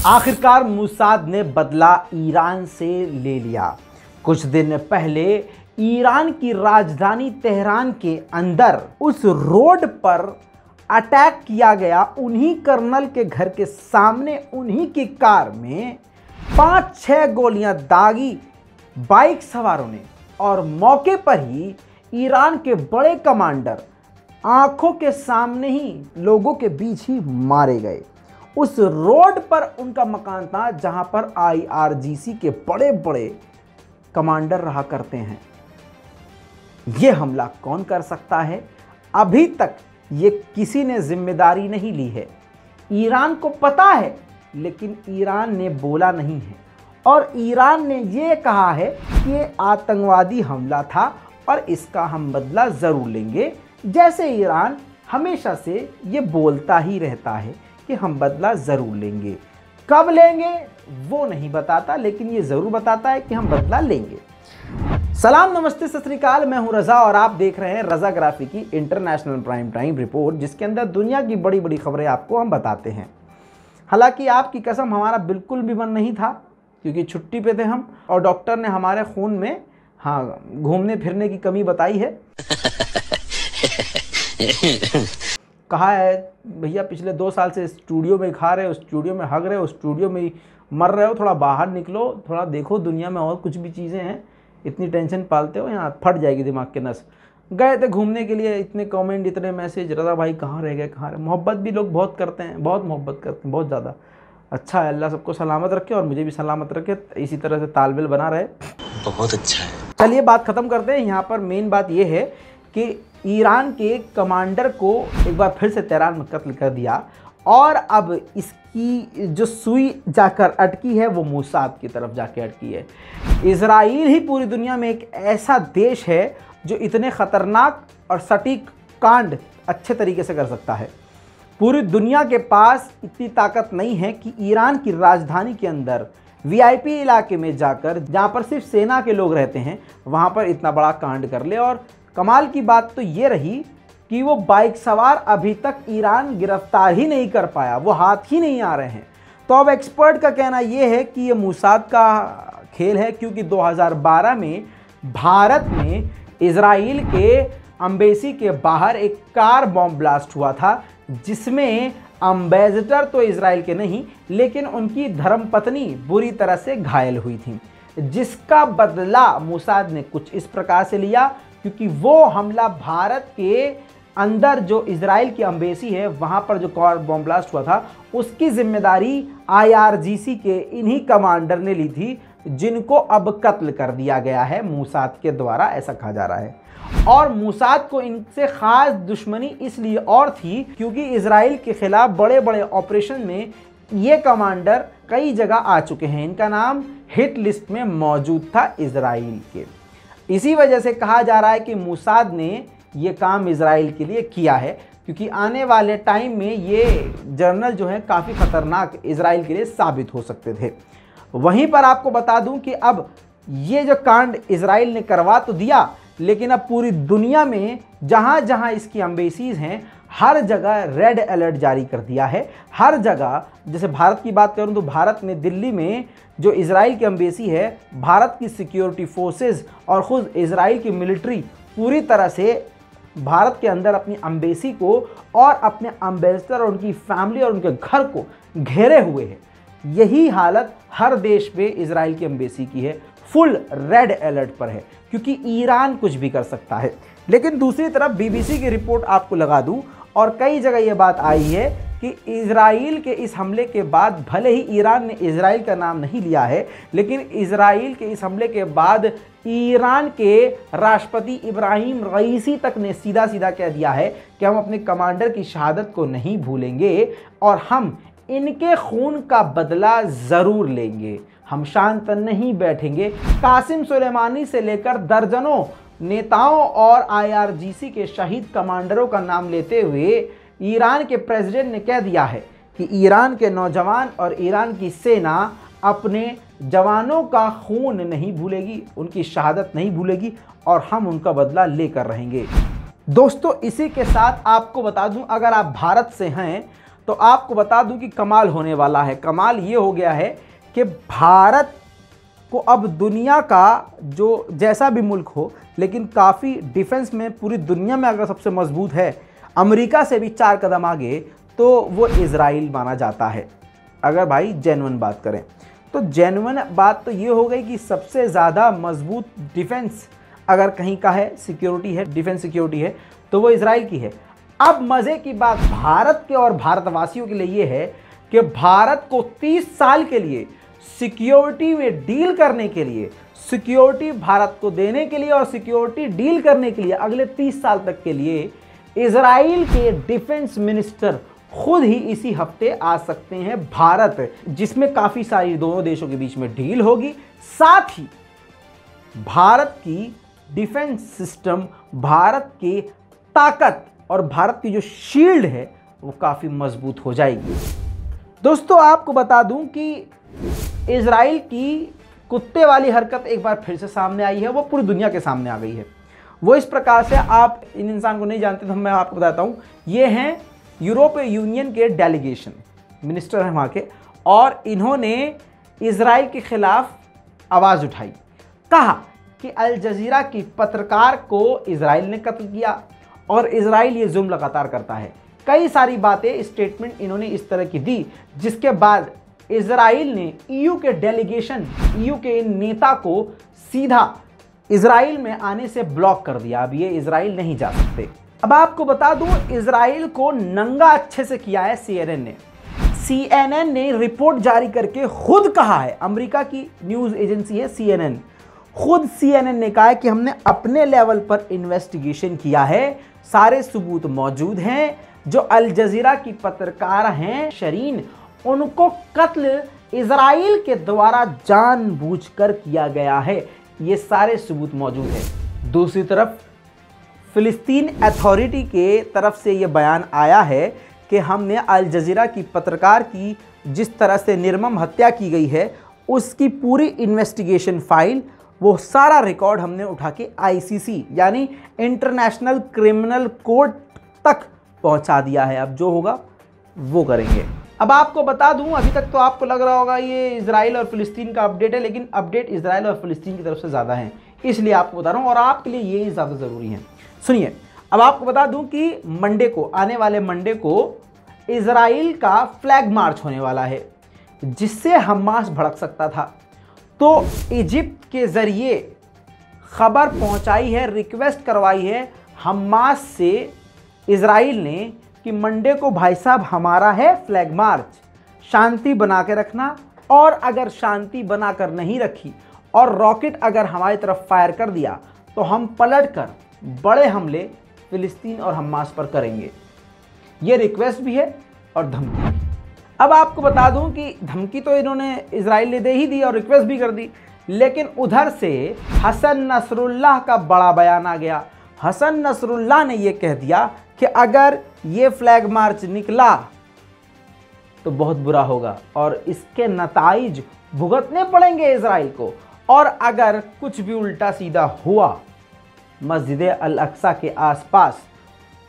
आखिरकार मोसाद ने बदला ईरान से ले लिया। कुछ दिन पहले ईरान की राजधानी तेहरान के अंदर उस रोड पर अटैक किया गया। उन्हीं कर्नल के घर के सामने उन्हीं की कार में 5-6 गोलियां दागी बाइक सवारों ने, और मौके पर ही ईरान के बड़े कमांडर आंखों के सामने ही लोगों के बीच ही मारे गए। उस रोड पर उनका मकान था जहां पर IRGC के बड़े बड़े कमांडर रहा करते हैं। यह हमला कौन कर सकता है? अभी तक ये किसी ने जिम्मेदारी नहीं ली है। ईरान को पता है, लेकिन ईरान ने बोला नहीं है, और ईरान ने ये कहा है कि ये आतंकवादी हमला था और इसका हम बदला ज़रूर लेंगे। जैसे ईरान हमेशा से ये बोलता ही रहता है कि हम बदला ज़रूर लेंगे। कब लेंगे वो नहीं बताता, लेकिन ये ज़रूर बताता है कि हम बदला लेंगे। सलाम, नमस्ते, सत श्री अकाल। मैं हूं रज़ा और आप देख रहे हैं रज़ाग्राफी की इंटरनेशनल प्राइम टाइम रिपोर्ट, जिसके अंदर दुनिया की बड़ी बड़ी खबरें आपको हम बताते हैं। हालांकि आपकी कसम हमारा बिल्कुल भी मन नहीं था, क्योंकि छुट्टी पे थे हम, और डॉक्टर ने हमारे खून में घूमने फिरने की कमी बताई है। कहा है भैया पिछले 2 साल से स्टूडियो में खा रहे हो, स्टूडियो में हग रहे हो, स्टूडियो में ही मर रहे हो, थोड़ा बाहर निकलो, थोड़ा देखो दुनिया में और कुछ भी चीज़ें हैं। इतनी टेंशन पालते हो, यहाँ फट जाएगी दिमाग के नस। गए थे घूमने के लिए, इतने कमेंट, इतने मैसेज, रज़ा भाई कहाँ रह गए, कहाँ रहे। मोहब्बत भी लोग बहुत करते हैं, बहुत मोहब्बत करते हैं, बहुत ज़्यादा। अच्छा है, अल्लाह सबको सलामत रखे और मुझे भी सलामत रखे, इसी तरह से तालमेल बना रहे। बहुत अच्छा है। चलिए बात ख़त्म करते हैं। यहाँ पर मेन बात यह है कि ईरान के कमांडर को एक बार फिर से तेहरान में कत्ल कर दिया, और अब इसकी जो सुई जाकर अटकी है वो मोसाद की तरफ जाके अटकी है। इजराइल ही पूरी दुनिया में एक ऐसा देश है जो इतने ख़तरनाक और सटीक कांड अच्छे तरीके से कर सकता है। पूरी दुनिया के पास इतनी ताकत नहीं है कि ईरान की राजधानी के अंदर VIP इलाके में जाकर, जहाँ पर सिर्फ सेना के लोग रहते हैं, वहाँ पर इतना बड़ा कांड कर ले। और कमाल की बात तो ये रही कि वो बाइक सवार अभी तक ईरान गिरफ्तार ही नहीं कर पाया, वो हाथ ही नहीं आ रहे हैं। तो अब एक्सपर्ट का कहना ये है कि ये मोसाद का खेल है, क्योंकि 2012 में भारत में इजराइल के एम्बेसी के बाहर एक कार बॉम्ब ब्लास्ट हुआ था, जिसमें एम्बेसडर तो इजराइल के नहीं, लेकिन उनकी धर्मपत्नी बुरी तरह से घायल हुई थी, जिसका बदला मोसाद ने कुछ इस प्रकार से लिया। क्योंकि वो हमला भारत के अंदर जो इजराइल की एम्बेसी है वहाँ पर जो कार बॉम्ब ब्लास्ट हुआ था, उसकी जिम्मेदारी IRGC के इन्हीं कमांडर ने ली थी, जिनको अब कत्ल कर दिया गया है मोसाद के द्वारा, ऐसा कहा जा रहा है। और मोसाद को इनसे ख़ास दुश्मनी इसलिए और थी क्योंकि इजराइल के ख़िलाफ़ बड़े बड़े ऑपरेशन में ये कमांडर कई जगह आ चुके हैं। इनका नाम हिट लिस्ट में मौजूद था इजराइल के। इसी वजह से कहा जा रहा है कि मोसाद ने ये काम इजराइल के लिए किया है, क्योंकि आने वाले टाइम में ये जर्नल जो है काफ़ी ख़तरनाक इजराइल के लिए साबित हो सकते थे। वहीं पर आपको बता दूं कि अब ये जो कांड इजराइल ने करवा तो दिया, लेकिन अब पूरी दुनिया में जहाँ जहाँ इसकी एम्बेसीज हैं, हर जगह रेड अलर्ट जारी कर दिया है। हर जगह, जैसे भारत की बात करूं तो भारत में दिल्ली में जो इजराइल की एम्बेसी है, भारत की सिक्योरिटी फोर्सेस और ख़ुद इजराइल की मिलिट्री पूरी तरह से भारत के अंदर अपनी एम्बेसी को और अपने एम्बेसडर और उनकी फैमिली और उनके घर को घेरे हुए है। यही हालत हर देश में इजराइल की एम्बेसी की है, फुल रेड अलर्ट पर है, क्योंकि ईरान कुछ भी कर सकता है। लेकिन दूसरी तरफ BBC की रिपोर्ट आपको लगा दूं, और कई जगह ये बात आई है कि इजराइल के इस हमले के बाद, भले ही ईरान ने इजराइल का नाम नहीं लिया है, लेकिन इजराइल के इस हमले के बाद ईरान के राष्ट्रपति इब्राहिम रईसी तक ने सीधा सीधा कह दिया है कि हम अपने कमांडर की शहादत को नहीं भूलेंगे और हम इनके खून का बदला ज़रूर लेंगे, हम शांत नहीं बैठेंगे। कासिम सुलेमानी से लेकर दर्जनों नेताओं और IRGC के शहीद कमांडरों का नाम लेते हुए ईरान के प्रेसिडेंट ने कह दिया है कि ईरान के नौजवान और ईरान की सेना अपने जवानों का खून नहीं भूलेगी, उनकी शहादत नहीं भूलेगी, और हम उनका बदला लेकर रहेंगे। दोस्तों, इसी के साथ आपको बता दूं, अगर आप भारत से हैं तो आपको बता दूं कि कमाल होने वाला है। कमाल ये हो गया है कि भारत को अब दुनिया का जो जैसा भी मुल्क हो, लेकिन काफ़ी डिफेंस में पूरी दुनिया में अगर सबसे मजबूत है, अमेरिका से भी 4 कदम आगे, तो वो इजराइल माना जाता है। अगर भाई जेन्युइन बात करें तो जेन्युइन बात तो ये हो गई कि सबसे ज़्यादा मजबूत डिफेंस अगर कहीं का है, सिक्योरिटी है, डिफेंस सिक्योरिटी है, तो वो इजराइल की है। अब मज़े की बात भारत के और भारतवासियों के लिए ये है कि भारत को 30 साल के लिए सिक्योरिटी में डील करने के लिए, सिक्योरिटी भारत को देने के लिए और सिक्योरिटी डील करने के लिए अगले 30 साल तक के लिए इजराइल के डिफेंस मिनिस्टर खुद ही इसी हफ्ते आ सकते हैं भारत, जिसमें काफ़ी सारी दोनों देशों के बीच में डील होगी। साथ ही भारत की डिफेंस सिस्टम, भारत की ताकत और भारत की जो शील्ड है वो काफ़ी मजबूत हो जाएगी। दोस्तों आपको बता दूं कि इजराइल की कुत्ते वाली हरकत एक बार फिर से सामने आई है, वो पूरी दुनिया के सामने आ गई है। वो इस प्रकार से, आप इन इंसान को नहीं जानते तो मैं आपको बताता हूँ। ये हैं यूरोपीय यूनियन के डेलीगेशन मिनिस्टर हैं वहाँ के, और इन्होंने इजराइल के खिलाफ आवाज़ उठाई। कहा कि अल जजीरा की पत्रकार को इजराइल ने कत्ल किया और इजराइल ये जुल्म लगातार करता है। कई सारी बातें, स्टेटमेंट इन्होंने इस तरह की दी, जिसके बाद इजराइल ने ईयू के डेलीगेशन, ईयू के इन नेता को सीधा इजराइल में आने से ब्लॉक कर दिया। अब ये इजराइल नहीं जा सकते। अब आपको बता दूं, इजराइल को नंगा अच्छे से किया है सीएनएन ने। सीएनएन ने रिपोर्ट जारी करके खुद कहा है, अमेरिका की न्यूज़ एजेंसी है सीएनएन, खुद सीएनएन ने कहा है कि हमने अपने लेवल पर इन्वेस्टिगेशन किया है, सारे सबूत मौजूद हैं। जो अल जजीरा की पत्रकार हैं शरीन, उनको कत्ल इजराइल के द्वारा जानबूझकर किया गया है, ये सारे सबूत मौजूद हैं। दूसरी तरफ फिलिस्तीन अथॉरिटी के तरफ से ये बयान आया है कि हमने अल जजीरा की पत्रकार की जिस तरह से निर्मम हत्या की गई है, उसकी पूरी इन्वेस्टिगेशन फाइल, वो सारा रिकॉर्ड हमने उठा के आईसीसी यानी इंटरनेशनल क्रिमिनल कोर्ट तक पहुंचा दिया है। अब जो होगा वो करेंगे। अब आपको बता दूं, अभी तक तो आपको लग रहा होगा ये इजराइल और फिलिस्तीन का अपडेट है, लेकिन अपडेट इजराइल और फिलिस्तीन की तरफ से ज़्यादा है, इसलिए आपको बता रहा हूं और आपके लिए ये ज़्यादा ज़रूरी है। सुनिए, अब आपको बता दूं कि मंडे को, आने वाले मंडे को इजराइल का फ्लैग मार्च होने वाला है, जिससे हमास भड़क सकता था। तो इजिप्ट के ज़रिए खबर पहुंचाई है, रिक्वेस्ट करवाई है हमास से इजराइल ने कि मंडे को भाई साहब हमारा है फ्लैग मार्च, शांति बना के रखना, और अगर शांति बना कर नहीं रखी और रॉकेट अगर हमारी तरफ फायर कर दिया तो हम पलट कर बड़े हमले फिलिस्तीन और हमास पर करेंगे। ये रिक्वेस्ट भी है और धमकी भी। अब आपको बता दूं कि धमकी तो इन्होंने इजराइल ने दे ही दी और रिक्वेस्ट भी कर दी, लेकिन उधर से हसन नसरुल्लाह का बड़ा बयान आ गया। हसन नसरुल्लाह ने यह कह दिया कि अगर ये फ्लैग मार्च निकला तो बहुत बुरा होगा और इसके नताइज भुगतने पड़ेंगे इजराइल को, और अगर कुछ भी उल्टा सीधा हुआ मस्जिद अल अक्सा के आसपास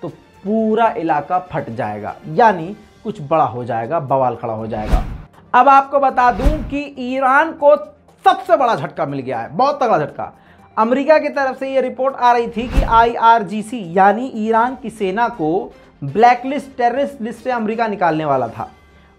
तो पूरा इलाका फट जाएगा, यानी कुछ बड़ा हो जाएगा, बवाल खड़ा हो जाएगा। अब आपको बता दूं कि ईरान को सबसे बड़ा झटका मिल गया है, बहुत तगड़ा झटका। अमेरिका की तरफ से ये रिपोर्ट आ रही थी कि IRGC यानी ईरान की सेना को ब्लैकलिस्ट, टेररिस्ट लिस्ट से अमेरिका निकालने वाला था।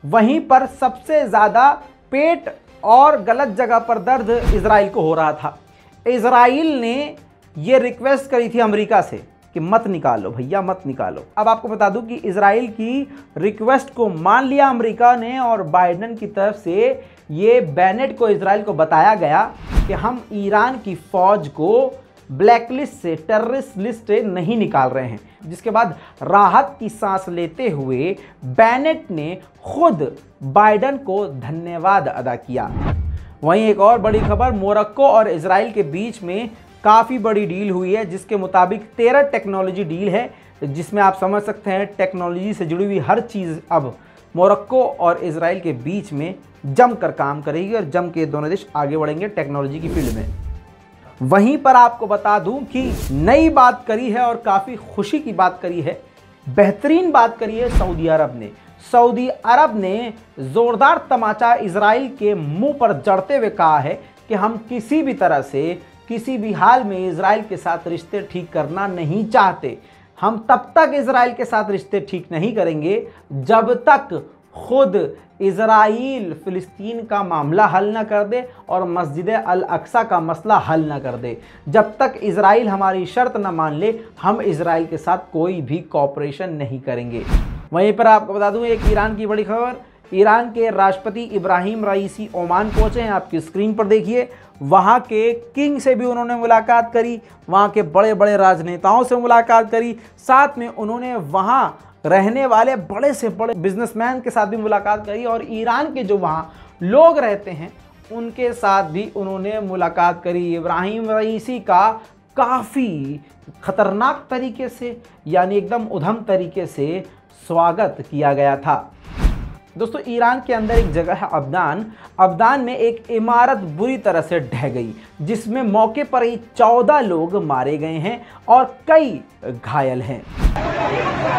वहीं पर सबसे ज़्यादा पेट और गलत जगह पर दर्द इजराइल को हो रहा था। इजराइल ने ये रिक्वेस्ट करी थी अमेरिका से कि मत निकालो भैया, मत निकालो। अब आपको बता दूं कि इजराइल की रिक्वेस्ट को मान लिया अमेरिका ने, और बाइडेन की तरफ से ये बेनेट को, इजराइल को बताया गया कि हम ईरान की फौज को ब्लैकलिस्ट से, टेररिस्ट लिस्ट से नहीं निकाल रहे हैं। जिसके बाद राहत की सांस लेते हुए बेनेट ने खुद बाइडेन को धन्यवाद अदा किया। वहीं एक और बड़ी खबर, मोरक्को और इजराइल के बीच में काफ़ी बड़ी डील हुई है, जिसके मुताबिक 13 टेक्नोलॉजी डील है, जिसमें आप समझ सकते हैं टेक्नोलॉजी से जुड़ी हुई हर चीज़ अब मोरक्को और इजराइल के बीच में जमकर काम करेगी और जम के दोनों देश आगे बढ़ेंगे टेक्नोलॉजी की फील्ड में। वहीं पर आपको बता दूं कि नई बात करी है और काफ़ी खुशी की बात करी है, बेहतरीन बात करी है सऊदी अरब ने। सऊदी अरब ने जोरदार तमाचा इजराइल के मुंह पर जड़ते हुए कहा है कि हम किसी भी तरह से किसी भी हाल में इजराइल के साथ रिश्ते ठीक करना नहीं चाहते। हम तब तक इजराइल के साथ रिश्ते ठीक नहीं करेंगे जब तक खुद इजराइल फिलिस्तीन का मामला हल ना कर दे और मस्जिद अल अक्सा का मसला हल ना कर दे। जब तक इजराइल हमारी शर्त ना मान ले, हम इजराइल के साथ कोई भी कोऑपरेशन नहीं करेंगे। वहीं पर आपको बता दूं एक ईरान की बड़ी खबर, ईरान के राष्ट्रपति इब्राहिम रईसी ओमान पहुंचे हैं। आपकी स्क्रीन पर देखिए, वहाँ के किंग से भी उन्होंने मुलाकात करी, वहाँ के बड़े बड़े राजनेताओं से मुलाकात करी, साथ में उन्होंने वहाँ रहने वाले बड़े से बड़े बिजनेसमैन के साथ भी मुलाकात करी और ईरान के जो वहाँ लोग रहते हैं उनके साथ भी उन्होंने मुलाकात करी। इब्राहिम रईसी का काफ़ी खतरनाक तरीके से यानी एकदम उधम तरीके से स्वागत किया गया था। दोस्तों ईरान के अंदर एक जगह है अबदान, अबदान में एक इमारत बुरी तरह से ढह गई जिसमें मौके पर ही 14 लोग मारे गए हैं और कई घायल हैं।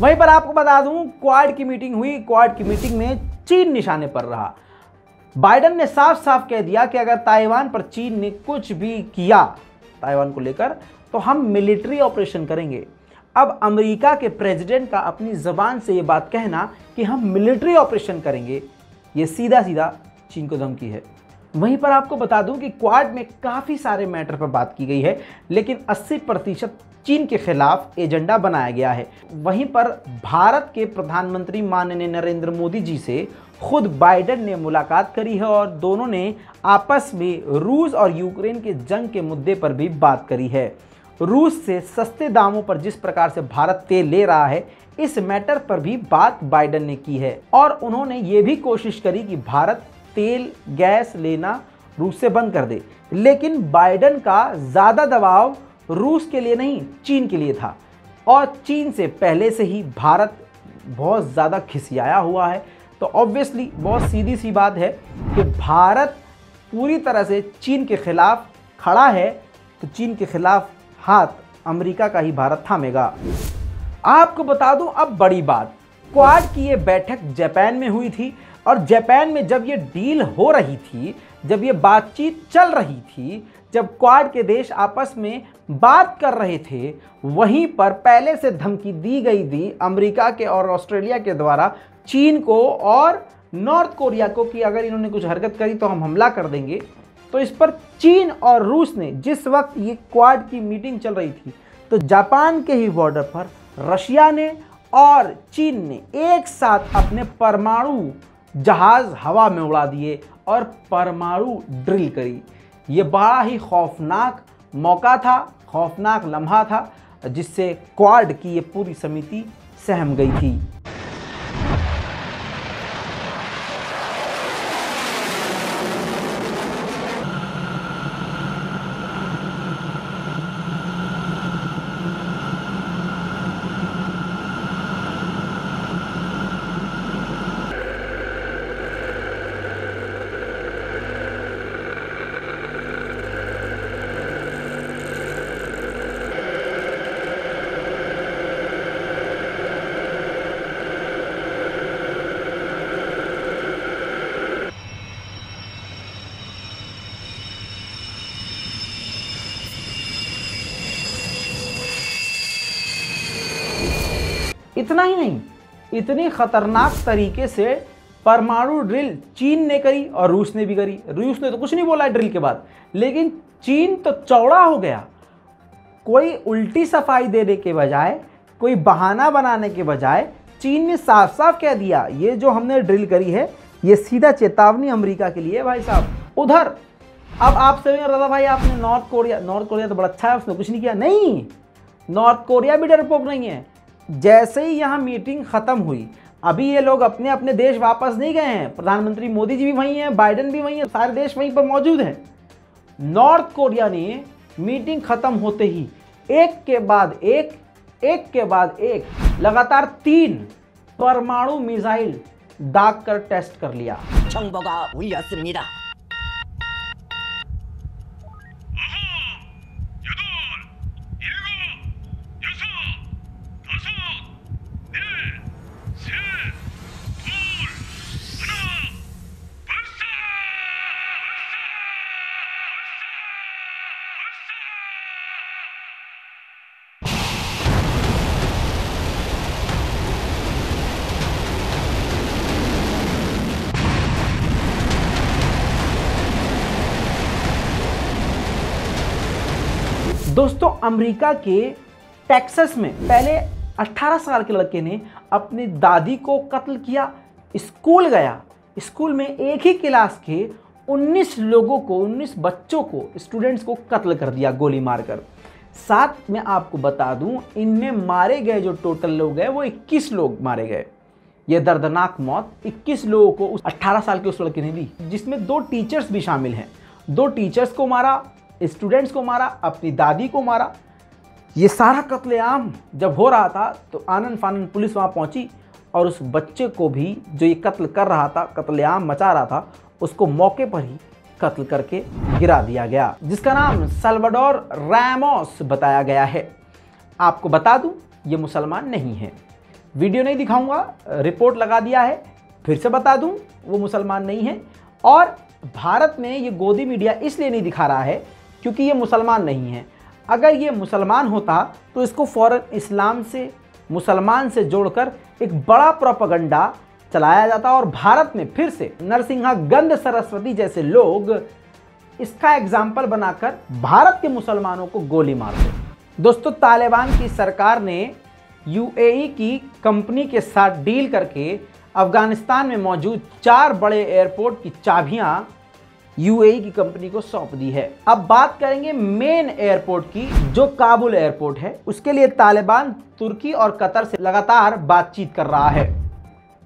वहीं पर आपको बता दूं क्वाड की मीटिंग हुई, क्वाड की मीटिंग में चीन निशाने पर रहा। बाइडेन ने साफ साफ कह दिया कि अगर ताइवान पर चीन ने कुछ भी किया ताइवान को लेकर तो हम मिलिट्री ऑपरेशन करेंगे। अब अमेरिका के प्रेसिडेंट का अपनी जबान से ये बात कहना कि हम मिलिट्री ऑपरेशन करेंगे, ये सीधा सीधा चीन को धमकी है। वहीं पर आपको बता दूं कि क्वाड में काफ़ी सारे मैटर पर बात की गई है, लेकिन 80% चीन के खिलाफ एजेंडा बनाया गया है। वहीं पर भारत के प्रधानमंत्री माननीय नरेंद्र मोदी जी से खुद बाइडेन ने मुलाकात करी है और दोनों ने आपस में रूस और यूक्रेन के जंग के मुद्दे पर भी बात करी है। रूस से सस्ते दामों पर जिस प्रकार से भारत तेल ले रहा है, इस मैटर पर भी बात बाइडेन ने की है और उन्होंने ये भी कोशिश करी कि भारत तेल गैस लेना रूस से बंद कर दे। लेकिन बाइडेन का ज़्यादा दबाव रूस के लिए नहीं, चीन के लिए था और चीन से पहले से ही भारत बहुत ज़्यादा खिसियाया हुआ है। तो ऑब्वियसली बहुत सीधी सी बात है कि भारत पूरी तरह से चीन के खिलाफ खड़ा है, तो चीन के खिलाफ हाथ अमेरिका का ही भारत थामेगा। आपको बता दूं अब बड़ी बात, क्वाड की ये बैठक जापान में हुई थी और जापान में जब ये डील हो रही थी, जब ये बातचीत चल रही थी, जब क्वाड के देश आपस में बात कर रहे थे, वहीं पर पहले से धमकी दी गई थी अमेरिका के और ऑस्ट्रेलिया के द्वारा चीन को और नॉर्थ कोरिया को कि अगर इन्होंने कुछ हरकत करी तो हम हमला कर देंगे। तो इस पर चीन और रूस ने, जिस वक्त ये क्वाड की मीटिंग चल रही थी, तो जापान के ही बॉर्डर पर रशिया ने और चीन ने एक साथ अपने परमाणु जहाज हवा में उड़ा दिए और परमाणु ड्रिल करी। ये बड़ा ही खौफनाक मौका था, खौफनाक लम्हा था, जिससे क्वाड की ये पूरी समिति सहम गई थी। इतना ही नहीं, इतनी खतरनाक तरीके से परमाणु ड्रिल चीन ने करी और रूस ने भी करी। रूस ने तो कुछ नहीं बोला ड्रिल के बाद, लेकिन चीन तो चौड़ा हो गया। कोई उल्टी सफाई देने के बजाय, कोई बहाना बनाने के बजाय चीन ने साफ साफ कह दिया ये जो हमने ड्रिल करी है ये सीधा चेतावनी अमेरिका के लिए भाई साहब। उधर अब आपसे रजा भाई आपने नॉर्थ कोरिया तो बड़ा अच्छा है, उसने कुछ नहीं किया। नहीं, नॉर्थ कोरिया भी डरपोक नहीं है। जैसे ही यहाँ मीटिंग ख़त्म हुई, अभी ये लोग अपने अपने देश वापस नहीं गए हैं। प्रधानमंत्री मोदी जी भी वहीं हैं, बाइडेन भी वहीं है, सारे देश वहीं पर मौजूद हैं। नॉर्थ कोरिया ने मीटिंग खत्म होते ही एक के बाद एक लगातार 3 परमाणु मिसाइल दाग कर टेस्ट कर लिया। 정보가 울렸습니다. दोस्तों, अमेरिका के टेक्सास में पहले 18 साल के लड़के ने अपनी दादी को कत्ल किया। स्कूल गया, स्कूल में एक ही क्लास के 19 लोगों को, 19 बच्चों को, स्टूडेंट्स को कत्ल कर दिया गोली मारकर। साथ में आपको बता दूं, इनमें मारे गए जो टोटल लोग हैं वो 21 लोग मारे गए। ये दर्दनाक मौत 21 लोगों को उस 18 साल के उस लड़के ने दी, जिसमें 2 टीचर्स भी शामिल हैं। 2 टीचर्स को मारा, स्टूडेंट्स को मारा, अपनी दादी को मारा। ये सारा कत्लेआम जब हो रहा था तो आनन फानन पुलिस वहाँ पहुँची और उस बच्चे को भी, जो ये कत्ल कर रहा था, कत्लेआम मचा रहा था, उसको मौके पर ही कत्ल करके गिरा दिया गया, जिसका नाम साल्वाडोर रैमोस बताया गया है। आपको बता दूं, ये मुसलमान नहीं है। वीडियो नहीं दिखाऊंगा, रिपोर्ट लगा दिया है। फिर से बता दूं, वो मुसलमान नहीं है। और भारत में ये गोदी मीडिया इसलिए नहीं दिखा रहा है क्योंकि ये मुसलमान नहीं है। अगर ये मुसलमान होता तो इसको फ़ौरन इस्लाम से, मुसलमान से जोड़कर एक बड़ा प्रोपेगेंडा चलाया जाता और भारत में फिर से नरसिंहा गंध सरस्वती जैसे लोग इसका एग्जाम्पल बनाकर भारत के मुसलमानों को गोली मारते। दोस्तों, तालिबान की सरकार ने यूएई की कंपनी के साथ डील करके अफगानिस्तान में मौजूद 4 बड़े एयरपोर्ट की चाबियां यूएई की कंपनी को सौंप दी है। अब बात करेंगे मेन एयरपोर्ट की, जो काबुल एयरपोर्ट है। उसके लिए तालिबान तुर्की और कतर से लगातार बातचीत कर रहा है।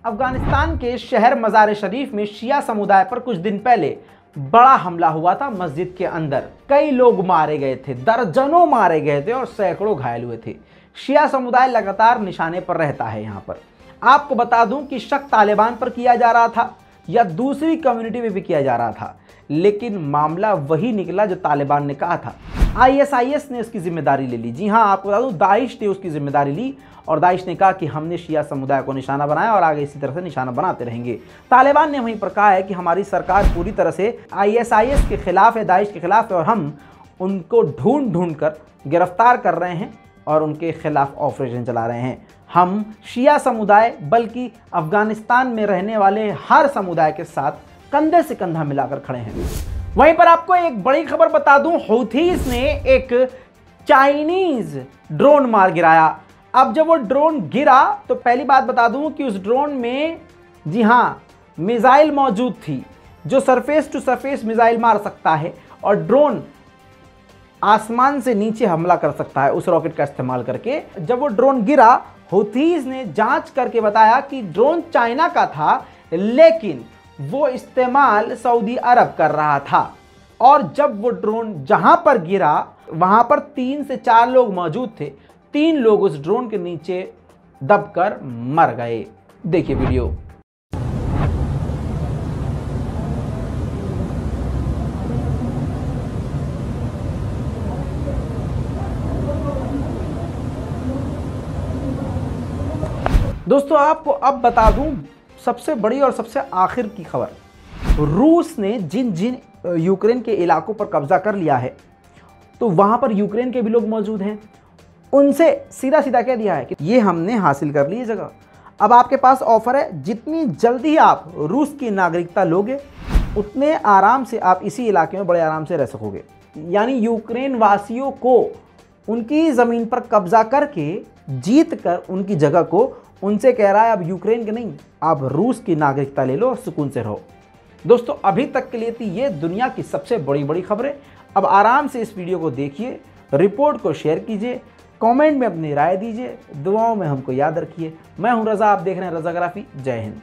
अफगानिस्तान के शहर मज़ार शरीफ में शिया समुदाय पर कुछ दिन पहले बड़ा हमला हुआ था। मस्जिद के अंदर कई लोग मारे गए थे, दर्जनों मारे गए थे और सैकड़ों घायल हुए थे। शिया समुदाय लगातार निशाने पर रहता है यहाँ पर। आपको बता दूं कि शक तालिबान पर किया जा रहा था या दूसरी कम्युनिटी में भी किया जा रहा था, लेकिन मामला वही निकला जो तालिबान ने कहा था। आईएसआईएस ने उसकी जिम्मेदारी ले ली। जी हाँ, आपको बता दूं, दाइश ने उसकी जिम्मेदारी ली और दाइश ने कहा कि हमने शिया समुदाय को निशाना बनाया और आगे इसी तरह से निशाना बनाते रहेंगे। तालिबान ने वहीं पर कहा है कि हमारी सरकार पूरी तरह से आईएसआईएस के खिलाफ है, दाइश के खिलाफ है, और हम उनको ढूंढ ढूंढ कर गिरफ्तार कर रहे हैं और उनके खिलाफ ऑपरेशन चला रहे हैं। हम शिया समुदाय, बल्कि अफगानिस्तान में रहने वाले हर समुदाय के साथ कंधे से कंधा मिलाकर खड़े हैं। वहीं पर आपको एक बड़ी खबर बता दूं, हौथीज ने एक चाइनीज ड्रोन मार गिराया। अब जब वो ड्रोन गिरा तो पहली बात बता दूं कि उस ड्रोन में, जी हां, मिसाइल मौजूद थी जो सरफेस टू सरफेस मिसाइल मार सकता है और ड्रोन आसमान से नीचे हमला कर सकता है उस रॉकेट का इस्तेमाल करके। जब वो ड्रोन गिरा, हौथीज ने जांच करके बताया कि ड्रोन चाइना का था, लेकिन वो इस्तेमाल सऊदी अरब कर रहा था। और जब वो ड्रोन जहां पर गिरा, वहां पर 3 से 4 लोग मौजूद थे। 3 लोग उस ड्रोन के नीचे दबकर मर गए। देखिए वीडियो। दोस्तों, आपको अब बता दूं सबसे बड़ी और सबसे आखिर की खबर। रूस ने जिन यूक्रेन के इलाकों पर कब्जा कर लिया है, तो वहां पर यूक्रेन के भी लोग मौजूद हैं, उनसे सीधा सीधा कह दिया है कि ये हमने हासिल कर ली जगह। अब आपके पास ऑफर है, जितनी जल्दी आप रूस की नागरिकता लोगे उतने आराम से आप इसी इलाके में बड़े आराम से रह सकोगे। यानी यूक्रेन वासियों को उनकी ज़मीन पर कब्जा करके जीत कर उनकी जगह को उनसे कह रहा है अब यूक्रेन के नहीं, आप रूस की नागरिकता ले लो और सुकून से रहो। दोस्तों, अभी तक के लिए थी ये दुनिया की सबसे बड़ी खबरें। अब आराम से इस वीडियो को देखिए, रिपोर्ट को शेयर कीजिए, कमेंट में अपनी राय दीजिए, दुआओं में हमको याद रखिए। मैं हूं रज़ा, आप देख रहे हैं रज़ाग्राफी। जय हिंद।